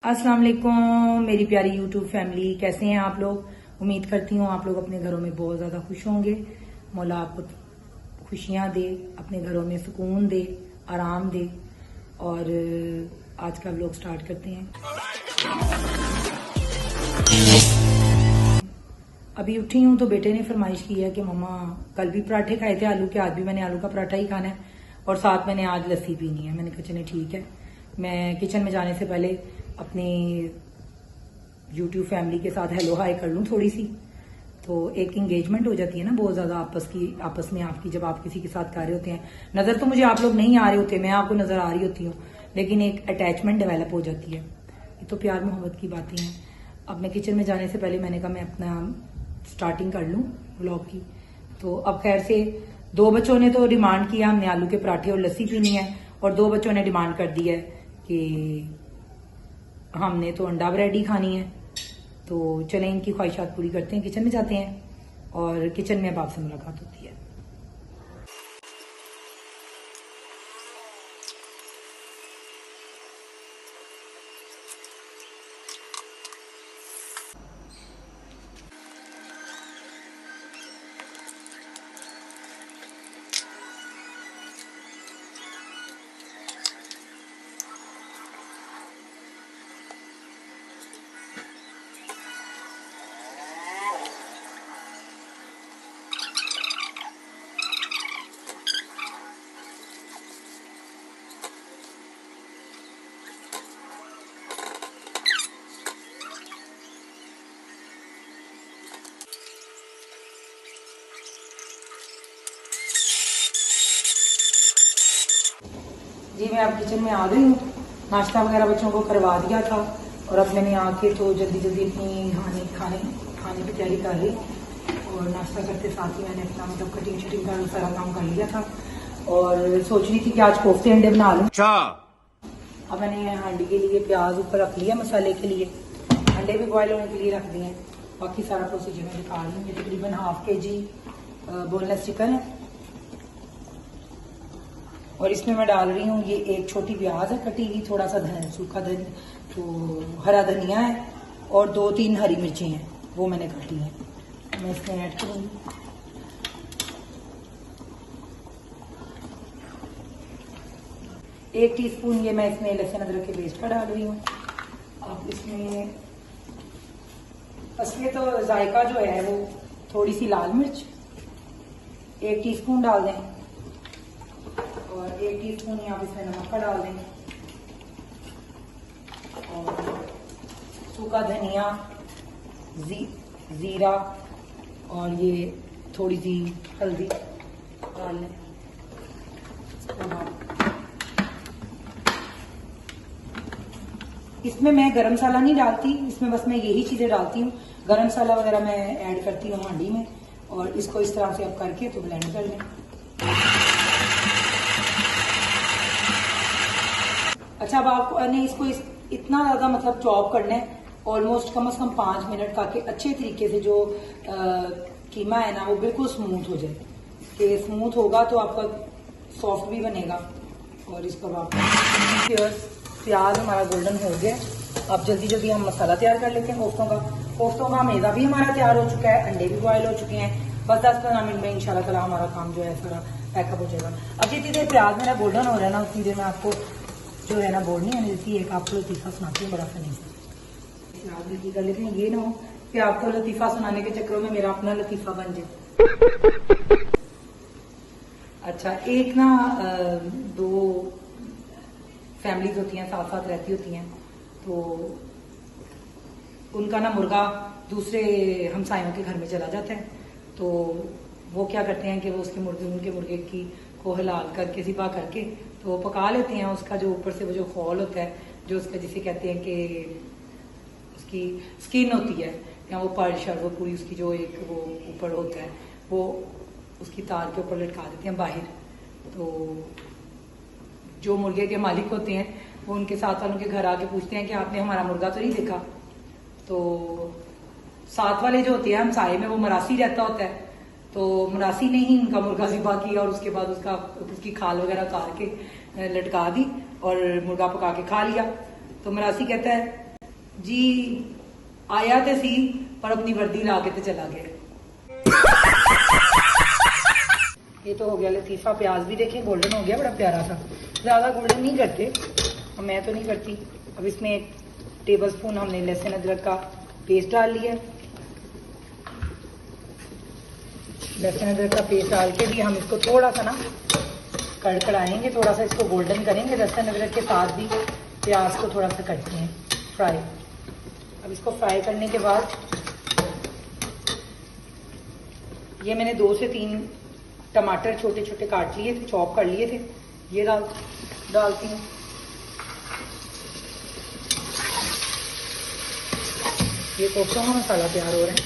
अस्सलाम वालेकुम मेरी प्यारी यूट्यूब फैमिली, कैसे हैं आप लोग। उम्मीद करती हूँ आप लोग अपने घरों में बहुत ज़्यादा खुश होंगे। मौला आपको खुशियाँ दे, अपने घरों में सुकून दे, आराम दे। और आज का व्लॉग स्टार्ट करते हैं। अभी उठी हूँ तो बेटे ने फरमाइश की है कि मम्मा कल भी पराठे खाए थे आलू के, आज भी मैंने आलू का पराठा ही खाना है और साथ मैंने आज लस्सी पीनी है। मैंने कहा चले ठीक है। मैं किचन में जाने से पहले अपनी यूट्यूब फैमिली के साथ हेलो हाय कर लूँ थोड़ी सी, तो एक इंगेजमेंट हो जाती है ना बहुत ज्यादा आपस में आपकी, जब आप किसी के साथ कर रहे होते हैं। नजर तो मुझे आप लोग नहीं आ रहे होते, मैं आपको नजर आ रही होती हूँ, लेकिन एक अटैचमेंट डेवलप हो जाती है। ये तो प्यार मोहब्बत की बातें हैं। अब मैं किचन में जाने से पहले मैंने कहा मैं अपना स्टार्टिंग कर लूँ व्लॉग की। तो अब खैर से दो बच्चों ने तो डिमांड किया हमने आलू के पराठे और लस्सी पीनी है, और दो बच्चों ने डिमांड कर दी है कि हमने तो अंडा ब्रेड ही खानी है। तो चलें इनकी ख्वाहिशात पूरी करते हैं, किचन में जाते हैं और किचन में अब आपसे मुलाकात होती है। जी मैं अब किचन में आ गई हूँ। नाश्ता वगैरह बच्चों को करवा दिया था और अब मैंने आके तो जल्दी जल्दी अपनी खाने की तैयारी कर ली। और नाश्ता करते साथ ही मैंने अपना मतलब कटिंग शटिंग का सारा काम कर लिया था और सोच रही थी कि आज कोफ्ते अंडे बना लूँ। अब मैंने हांडी के लिए प्याज ऊपर रख लिया मसाले के लिए, अंडे भी बॉयल होने के लिए रख दिए। बाकी सारा प्रोसीजर मैं दिखा रही हूँ। तकरीबन हाफ kg बोनलेस चिकन है और इसमें मैं डाल रही हूँ ये एक छोटी प्याज है कटी हुई, थोड़ा सा सूखा तो हरा धनिया है और 2-3 हरी मिर्चें हैं वो मैंने काटी हैं, मैं इसमें ऐड करूँगी। एक टीस्पून ये मैं इसमें लहसुन अदरक के पेस्ट का डाल रही हूँ। अब इसमें असली तो जायका जो है वो थोड़ी सी लाल मिर्च 1 टीस्पून डाल दें और 1 टीस्पून आप इसमें नमक का डाल दें और सूखा धनिया, जीरा और ये थोड़ी सी हल्दी डाल लें। इसमें मैं गरम मसाला नहीं डालती, इसमें बस मैं यही चीजें डालती हूँ। गरम मसाला वगैरह मैं ऐड करती हूँ हांडी में और इसको इस तरह से अब करके तो ब्लेंड कर लें। अच्छा अब आपको नहीं इसको इतना ज्यादा मतलब चॉप करना है ऑलमोस्ट कम से कम 5 मिनट, ताकि अच्छे तरीके से जो कीमा है ना वो बिल्कुल स्मूथ हो जाए। कि स्मूथ होगा तो आपका सॉफ्ट भी बनेगा। और इसको आप प्याज हमारा गोल्डन हो गया। अब जल्दी जल्दी हम मसाला तैयार कर लेते हैं कोफ्तों का मैदा भी हमारा तैयार हो चुका है, अंडे भी बॉयल हो चुके हैं। बस 10-15 मिनट में इंशाल्लाह ताला हमारा काम जो है सारा पैकअप हो जाएगा। अब जितनी देर प्याज मेरा गोल्डन हो रहा है ना उतनी देर में आपको जो है ना बोलनी है जैसी एक आपको लतीफ़ा सुनाती हूँ बड़ा फनी से। आप जल्दी कर लेते हैं, ये ना हो कि आपको लतीफ़ा सुनाने के चक्करों में मेरा अपना लतीफ़ा बन जाए। अच्छा एक ना 2 फैमिलीज होती हैं साथ साथ रहती होती हैं, तो उनका ना मुर्गा दूसरे हमसायों के घर में चला जाता है। तो वो क्या करते हैं कि वो उनके मुर्गे की को हलाल करके ज़िबा करके तो वो पका लेते हैं। उसका जो ऊपर से वो जो खौल होता है, जो उसका जिसे कहते हैं कि उसकी स्किन होती है या वो पर्श वो पूरी उसकी जो एक वो ऊपर होता है वो उसकी तार के ऊपर लटका देते हैं बाहर। तो जो मुर्गे के मालिक होते हैं वो उनके साथ वालों के घर आके पूछते हैं कि आपने हमारा मुर्गा तो नहीं देखा। तो साथ वाले जो होते हैं हमसाये में वो मरासी रहता होता है, तो मुनासी ने ही उनका मुर्गा ज़िबा किया और उसके बाद उसकी खाल वगैरह उतार के लटका दी और मुर्गा पका के खा लिया। तो मरासी कहता है जी आया तो सी पर अपनी वर्दी ला के तो चला गया। ये तो हो गया लतीफा। प्याज भी देखें गोल्डन हो गया, बड़ा प्यारा सा। ज़्यादा गोल्डन नहीं करते और मैं तो नहीं करती। अब इसमें 1 टेबल स्पून हमने लहसुन अदरक का पेस्ट डाल लिया। लहसुन अदरक का पेस्ट डाल के भी हम इसको थोड़ा सा ना कड़कड़ाएंगे, थोड़ा सा इसको गोल्डन करेंगे। लहसुन अदरक के साथ भी प्याज को थोड़ा सा करते हैं फ्राई। अब इसको फ्राई करने के बाद ये मैंने 2 से 3 टमाटर छोटे छोटे काट लिए थे, चॉप कर लिए थे, ये डालती हूँ। ये कोफ्तों का मसाला तैयार हो रहा है।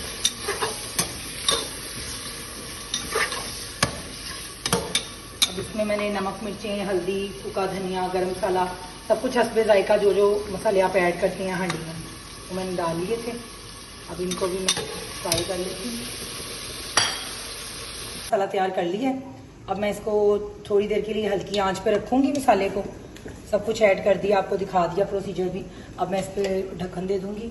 अब इसमें मैंने नमक, मिर्चें, हल्दी, सूखा धनिया, गरम मसाला, सब कुछ हस्बे जायका जो जो मसाले आप ऐड करते हैं हांडी में, वो मैंने डाल लिए थे। अब इनको भी मैं फ्राई कर लेती हूँ। मसाला तैयार कर लिया है। अब मैं इसको थोड़ी देर के लिए हल्की आंच पे रखूंगी। मसाले को सब कुछ ऐड कर दिया, आपको दिखा दिया प्रोसीजर भी। अब मैं इस पर ढक्कन दे दूंगी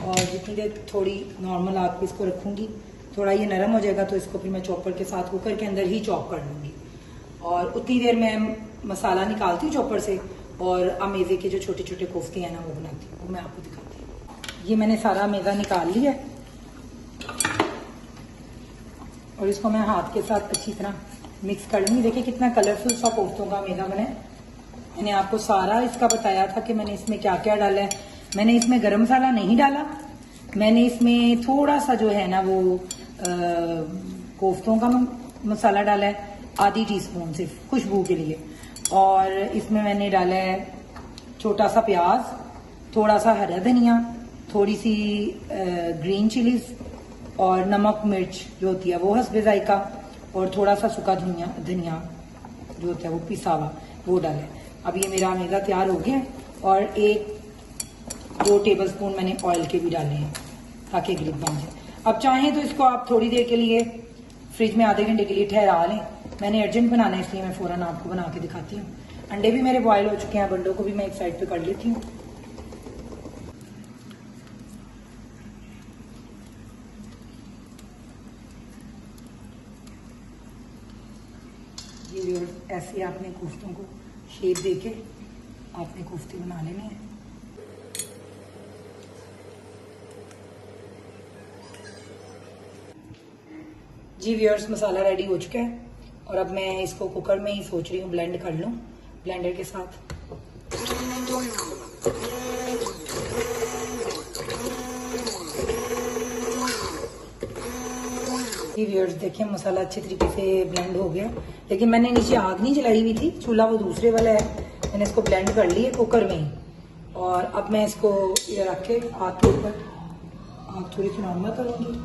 और जितनी देर थोड़ी नॉर्मल आग पे इसको रखूंगी, थोड़ा ये नरम हो जाएगा तो इसको फिर मैं चॉपर के साथ कुकर के अंदर ही चॉप कर लूँगी। और उतनी देर मैं मसाला निकालती हूँ चॉपर से और अमेज़े के जो छोटे छोटे कोफ्ते हैं ना वो बनाती हूँ, वो मैं आपको दिखाती हूँ। ये मैंने सारा अमेज़ा निकाल लिया और इसको मैं हाथ के साथ अच्छी तरह मिक्स कर लूँगी। देखिए कितना कलरफुल सा कोफ्तों का अमेज़ा बना है। मैंने आपको सारा इसका बताया था कि मैंने इसमें क्या क्या डाला है। मैंने इसमें गरम मसाला नहीं डाला, मैंने इसमें थोड़ा सा जो है ना वो कोफ्तों का मसाला डाला है, आधी टीस्पून सिर्फ खुशबू के लिए। और इसमें मैंने डाला है छोटा सा प्याज, थोड़ा सा हरा धनिया, थोड़ी सी ग्रीन चिलीज और नमक मिर्च जो होती है वो हस्बे जायका, और थोड़ा सा सूखा धनिया जो होता है वो पिसा हुआ वो डाला है। अब ये मेरा अमेज़ा तैयार हो गया है और 1-2 टेबल स्पून मैंने ऑयल के भी डाले हैं ताकि ग्रिप बन जाए। अब चाहें तो इसको आप थोड़ी देर के लिए फ्रिज में आधे घंटे के लिए ठहरा लें। मैंने अर्जेंट बनाना है इसलिए मैं फौरन आपको बना के दिखाती हूँ। अंडे भी मेरे बॉयल हो चुके हैं, अब अंडों को भी मैं एक साइड पे कर लेती हूँ। ये ऐसे आपने कोफ्तों को शेप देके आपने कोफ्ते बना लेने हैं। जी व्यूअर्स, मसाला रेडी हो चुका है और अब मैं इसको कुकर में ही सोच रही हूँ ब्लेंड कर लूँ ब्लेंडर के साथ। जी व्यूअर्स देखें मसाला अच्छे तरीके से ब्लेंड हो गया, लेकिन मैंने नीचे आग नहीं जलाई हुई थी, चूल्हा वो दूसरे वाला है। मैंने इसको ब्लेंड कर लिया कुकर में ही और अब मैं इसको ये रख के आग के ऊपर आग थोड़ी सी नॉर्मल करूँगी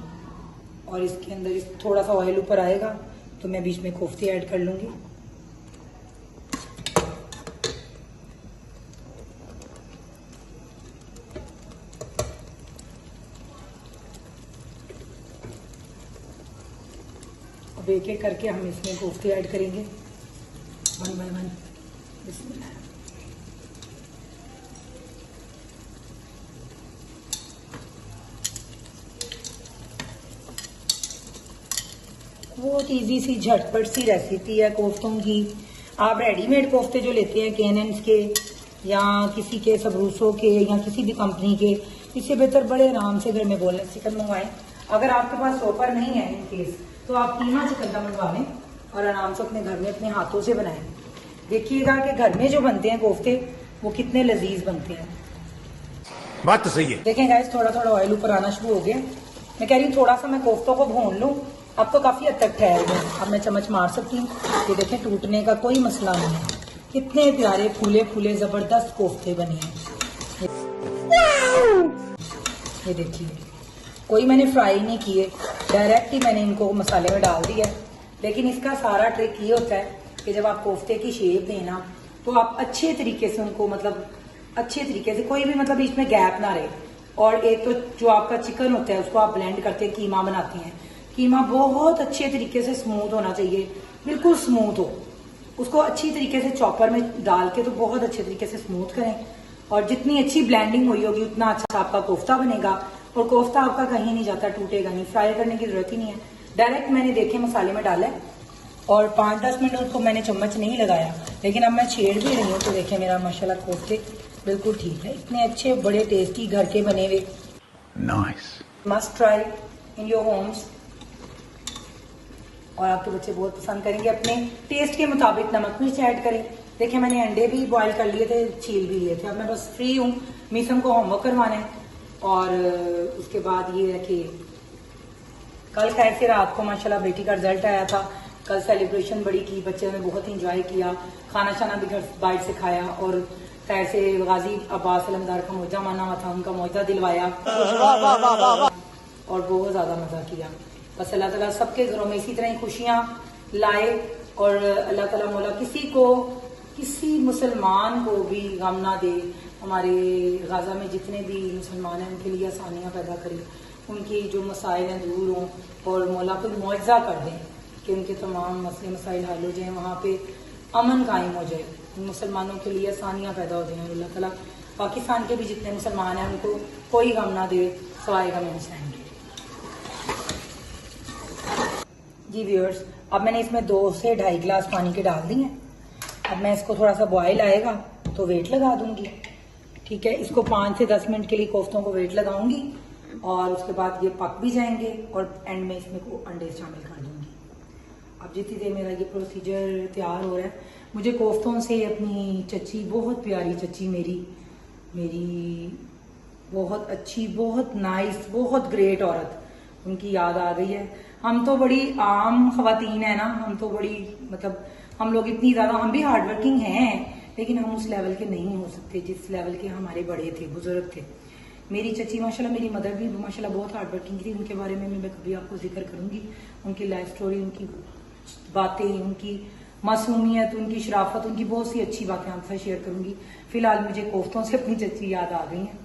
और इसके अंदर थोड़ा सा ऑयल ऊपर आएगा तो मैं बीच में कोफ्ते ऐड कर लूंगी। अब एक एक करके हम इसमें कोफ्ते ऐड करेंगे 1 बाय 1। बिस्मिल्लाह। बहुत इजी सी झटपट सी रेसिपी है कोफ्तों की। आप रेडीमेड कोफ्ते जो लेते हैं केनन्स के या किसी के सबरूसो के या किसी भी कंपनी के, इससे बेहतर बड़े आराम से घर में बोनलेस चिकन मंगवाएं। अगर आपके पास चॉपर नहीं है इन केस तो आप कीमा चिकन का मंगवा लें और आराम से अपने घर में अपने हाथों से बनाएं। देखिएगा कि घर में जो बनते हैं कोफ्ते वो कितने लजीज बनते हैं। बात तो सही है। देखें गाइस, थोड़ा थोड़ा ऑयल ऊपर आना शुरू हो गया। मैं कह रही हूँ थोड़ा सा मैं कोफ्तों को भून लूँ। अब तो काफी हद तक ठहर गए, अब मैं चम्मच मार सकती हूँ। ये देखें टूटने का कोई मसला नहीं है। कितने प्यारे फूले फूले जबरदस्त कोफ्ते बने हैं। ये देखिए, कोई मैंने फ्राई नहीं किए, डायरेक्ट ही मैंने इनको मसाले में डाल दिया। लेकिन इसका सारा ट्रिक ये होता है कि जब आप कोफ्ते की शेप देना तो आप अच्छे तरीके से उनको, मतलब अच्छे तरीके से, कोई भी मतलब बीच में गैप ना रहे। और एक तो जो आपका चिकन होता है उसको आप ब्लेंड करते हैं, कीमा बनाते हैं। कीमा बहुत अच्छे तरीके से स्मूथ होना चाहिए, बिल्कुल स्मूथ हो। उसको अच्छी तरीके से चॉपर में डाल के तो बहुत अच्छे तरीके से स्मूथ करें। और जितनी अच्छी ब्लेंडिंग हुई होगी उतना अच्छा आपका कोफ्ता बनेगा। और कोफ्ता आपका कहीं नहीं जाता, टूटेगा नहीं, फ्राई करने की जरूरत ही नहीं है। डायरेक्ट मैंने देखे मसाले में डाला है और 5-10 मिनट उसको मैंने चम्मच नहीं लगाया, लेकिन अब मैं छेड़ भी रही हूँ तो देखें मेरा माशाल्लाह कोफ्ते बिल्कुल ठीक है। इतने अच्छे बड़े टेस्टी घर के बने हुए, nice, must try in your homes. और आपके बच्चे बहुत पसंद करेंगे। अपने टेस्ट के मुताबिक नमक मिर्च ऐड करें। देखिए मैंने अंडे भी बॉईल कर लिए थे, छील भी लिए थे। अब मैं बस फ्री हूँ, मीसम को होमवर्क करवाना है। और उसके बाद ये है कि कल खैर से रात को माशाल्लाह बेटी का रिजल्ट आया था। कल सेलिब्रेशन बड़ी की, बच्चे ने बहुत इंजॉय किया, खाना शाना भी घर बाहर से खाया। और खैर से गाजी अब्बास अलमदार का मौजा माना हुआ था, उनका मौजा दिलवाया और बहुत ज्यादा मजा किया। बस अल्लाह ताला सबके घरों में इसी तरह ही खुशियां लाए और अल्लाह ताला मौला किसी मुसलमान को भी गम ना दे। हमारे गाजा में जितने भी मुसलमान हैं उनके लिए आसानियां पैदा करे, उनकी जो मसाइल हैं दूर हों और मौला कोई मुआवजा कर दें कि उनके तमाम मसले मसाइल हल हो जाए, वहाँ पे अमन कायम हो जाए, मुसलमानों के लिए आसानियां पैदा हो जाए। अल्लाह ताला पाकिस्तान के भी जितने मुसलमान हैं उनको कोई गम ना दे सवाए गम इंसान के। जी व्यूअर्स, अब मैंने इसमें 2 से 2.5 गिलास पानी के डाल दिए हैं। अब मैं इसको थोड़ा सा बॉयल आएगा तो वेट लगा दूंगी। ठीक है, इसको 5 से 10 मिनट के लिए कोफ्तों को वेट लगाऊंगी और उसके बाद ये पक भी जाएंगे और एंड में इसमें को अंडे शामिल कर दूंगी। अब जितनी देर मेरा ये प्रोसीजर तैयार हो रहा है, मुझे कोफ्तों से अपनी चची, बहुत प्यारी चची मेरी बहुत अच्छी, बहुत नाइस, बहुत ग्रेट औरत, उनकी याद आ गई है। हम तो बड़ी आम खवातीन है ना, हम तो बड़ी मतलब हम लोग इतनी ज्यादा, हम भी हार्डवर्किंग हैं लेकिन हम उस लेवल के नहीं हो सकते जिस लेवल के हमारे बड़े थे, बुजुर्ग थे। मेरी चची माशाल्लाह, मेरी मदर भी माशाल्लाह बहुत हार्डवर्किंग थी। उनके बारे में मैं कभी आपको जिक्र करूंगी, उनकी लाइफ स्टोरी, उनकी बातें, उनकी मासूमियत, उनकी शराफत, उनकी बहुत सी अच्छी बातें आपसे शेयर करूंगी। फिलहाल मुझे कोफ्तों से अपनी चची याद आ गई है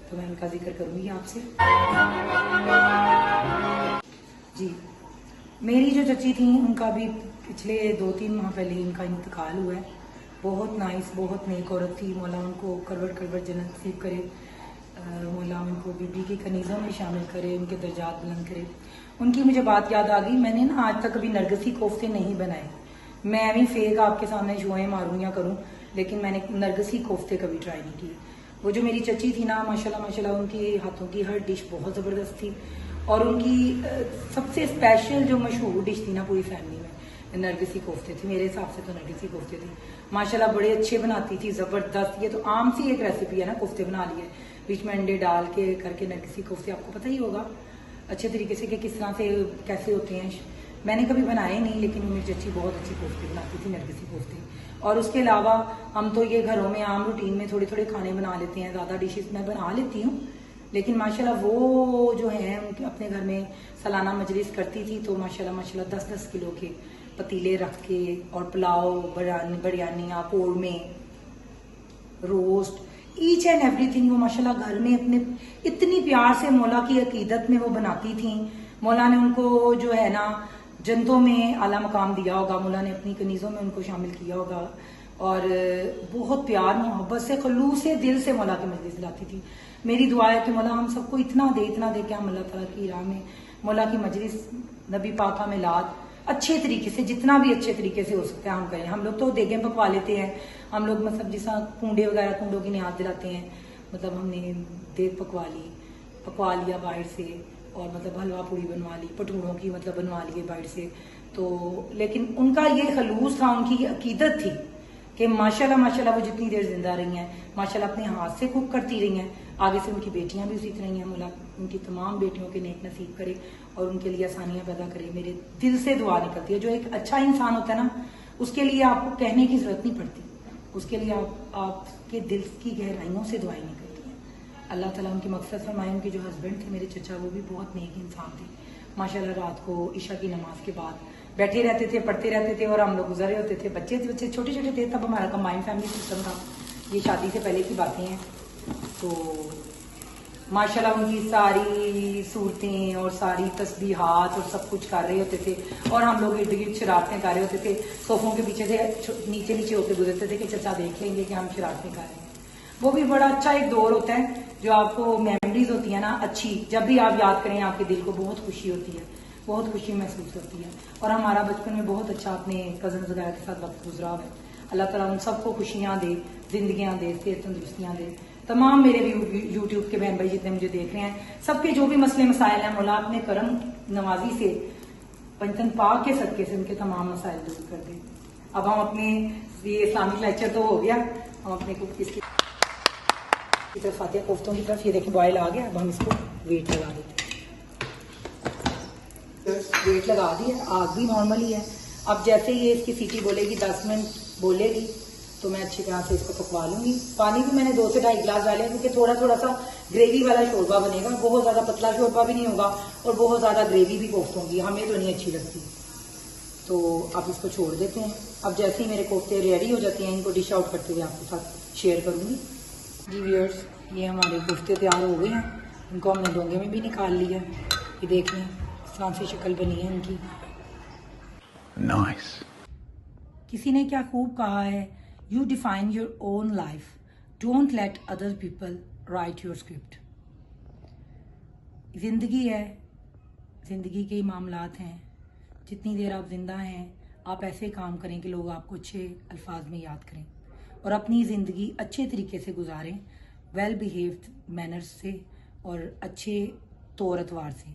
तो मैं उनका जिक्र करूंगी आपसे। जी, मेरी जो चची थी उनका भी पिछले 2-3 माह पहले उनका इंतकाल हुआ है। बहुत नाइस, बहुत नेक औरत थी। मौला उनको करवट जन्नत नसीब करे, मौला उनको बीबी के कनीज़ों में शामिल करे, उनके दर्जात बुलंद करे। उनकी मुझे बात याद आ गई, मैंने ना आज तक कभी नरगिसी कोफ्ते नहीं बनाए। मैं भी फेक आपके सामने जुएं मारूं या करूं, लेकिन मैंने नरगिसी कोफ्ते कभी ट्राई नहीं किए। वो जो मेरी चची थी ना, माशाल्लाह उनके हाथों की हर डिश बहुत जबरदस्त थी। और उनकी सबसे स्पेशल जो मशहूर डिश थी ना पूरी फैमिली में, नरगिसी कोफ्ते थे। मेरे हिसाब से तो नरगिसी कोफ्ते थे। माशाल्लाह बड़े अच्छे बनाती थी, जबरदस्त। ये तो आम सी एक रेसिपी है ना, कोफ्ते बना लिए, बीच में अंडे डाल के करके नरगिसी कोफ्ते, आपको पता ही होगा अच्छे तरीके से कि किस तरह से कैसे होते हैं। मैंने कभी बनाए नहीं, लेकिन मेरी चची बहुत अच्छी कोफ्ते बनाती थी, नरगिसी कोफ्ते। और उसके अलावा हम तो ये घरों में आम रूटीन में थोड़े थोड़े खाने बना लेते हैं, ज्यादा डिशेस मैं बना लेती हूँ। लेकिन माशाल्लाह वो जो है उनके अपने घर में सालाना मजलिस करती थी तो माशाल्लाह 10-10 किलो के पतीले रख के और पुलाव, बिरयानियाँ, कौरमे, रोस्ट, ईच एंड एवरीथिंग वो माशाल्लाह घर में अपने इतनी प्यार से मौला की अकीदत में वो बनाती थी। मौला ने उनको जो है ना जन्नतों में आला मकाम दिया होगा, मौला ने अपनी कनीजों में उनको शामिल किया होगा। और बहुत प्यार मोहब्बत से खलूस से दिल से मौला की मजलिस लाती थी। मेरी दुआ है कि मौला हम सबको इतना दे कि हम अल्लाह ताला की राह में मौला की मजलिस, नबी पाका में लाद अच्छे तरीके से, जितना भी अच्छे तरीके से हो सकता है हम करें। हम लोग तो देगें पकवा लेते हैं, हम लोग मतलब जिस कूंडे वगैरह, कूंडों की नियाज दिलाते हैं, मतलब हमने देग पकवा लिया बाहर से, और मतलब हलवा पूड़ी बनवा ली, पटूड़ों की मतलब बनवा लिए बाहर से। तो लेकिन उनका ये खलूस था, उनकी अकीदत थी कि माशाल्लाह वो जितनी देर जिंदा रही हैं, माशाल्लाह अपने हाथ से कुक करती रही हैं। आगे से उनकी बेटियां भी उसी तरह ही हैं। मौला उनकी तमाम बेटियों के नेक नसीब करे और उनके लिए आसानियां पैदा करे। मेरे दिल से दुआ निकलती है। जो एक अच्छा इंसान होता है ना, उसके लिए आपको कहने की जरूरत नहीं पड़ती, उसके लिए आपके दिल की गहराइयों से दुआएं निकलती हैं। अल्लाह ताला उनकी मकसद फरमाए। उनके जो हस्बैंड थे मेरे चचा, वो भी बहुत नेक इंसान थे माशाल्लाह। रात को ईशा की नमाज के बाद बैठे रहते थे, पढ़ते रहते थे और हम लोग गुजरे होते थे। बच्चे छोटे छोटे थे तब, हमारा कंबाइंड फैमिली सिस्टम था, ये शादी से पहले की बातें हैं। तो माशाल्लाह उनकी सारी सूरतें और सारी तस्बीहात और सब कुछ कर रहे होते थे और हम लोग इर्द गिर्द शरारतें कर रहे होते थे। सोफों के पीछे से नीचे होकर गुजरते थे कि चचा देख लेंगे कि हम शरारतें कर रहे हैं। वो भी बड़ा अच्छा एक दौर होता है जो आपको मेमोरीज होती है ना अच्छी, जब भी आप याद करें आपके दिल को बहुत खुशी होती है, बहुत खुशी महसूस होती है। और हमारा बचपन में बहुत अच्छा अपने कजन वगैरह के साथ वक्त गुजरा है। अल्लाह ताला उन सबको खुशियां दे, जिंदगियां दे, सेहत तंदुरुस्तियां दे। तमाम मेरे भी यूट्यूब के बहन भाई जितने मुझे देख रहे हैं, सबके जो भी मसले मसाइल हैं, मौला अपने करम नवाजी से पंचतन पाक के सदके से उनके तमाम मसाइल दूर कर दे। अब हम अपने ये इस्लामिक लेक्चर तो हो गया, हम अपने इसकी तरफ आते हैं कोफ्तों की तरफ। ये देखिए बॉयल आ गया, अब हम इसको वेट लगा देते हैं। वेट लगा दिया, आग भी नॉर्मल ही है। अब जैसे ये इसकी सीटी बोलेगी, 10 मिनट बोलेगी, तो मैं अच्छी तरह से इसको पकवा लूंगी। पानी भी मैंने 2 से 2.5 गिलास डाले, क्योंकि थोड़ा थोड़ा सा ग्रेवी वाला शोरबा बनेगा, बहुत ज्यादा पतला शोरबा भी नहीं होगा और बहुत ज्यादा ग्रेवी भी कोफ्तों की हमें तो नहीं अच्छी लगती। तो अब इसको छोड़ देते हैं। अब जैसे ही मेरे कोफ्ते रेडी हो जाते हैं, इनको डिश आउट करते हुए आपके साथ शेयर करूंगी। जी व्यूअर्स, ये हमारे कोफ्ते तैयार हो गए हैं। इनको हमने डोंगे में भी निकाल लिया। ये देख लें इस तरह से शक्ल बनी है इनकी। Nice. किसी ने क्या खूब कहा है, you define your own life, don't let other people right your script. जिंदगी है, जिंदगी के ही मामलात हैं। जितनी देर आप जिंदा हैं, आप ऐसे काम करें कि लोग आपको अच्छे अल्फाज में याद करें और अपनी ज़िंदगी अच्छे तरीके से गुजारें, वेल बिहेव्ड मैनर्स से और अच्छे तौर अतवार से।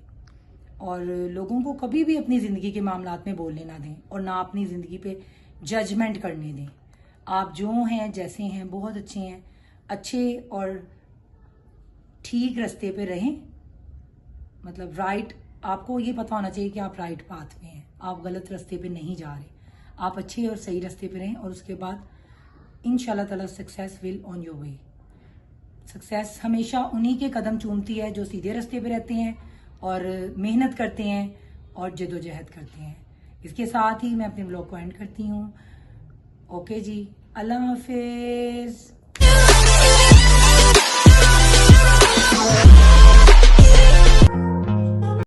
और लोगों को कभी भी अपनी ज़िंदगी के मामलात में बोलने ना दें और ना अपनी ज़िंदगी पे जजमेंट करने दें। आप जो हैं, जैसे हैं, बहुत अच्छे हैं, अच्छे और ठीक रास्ते पे रहें। मतलब राइट, आपको ये पता होना चाहिए कि आप राइट पाथ पे हैं, आप गलत रास्ते पे नहीं जा रहे। आप अच्छे और सही रास्ते पे रहें और उसके बाद इंशाल्लाह ताला success will on your way. Success हमेशा उन्हीं के कदम चूमती है जो सीधे रास्ते पे रहते हैं और मेहनत करते हैं और जदोजहद करते हैं। इसके साथ ही मैं अपने ब्लॉग को एंड करती हूँ। ओके जी, अल्लाह हाफिज।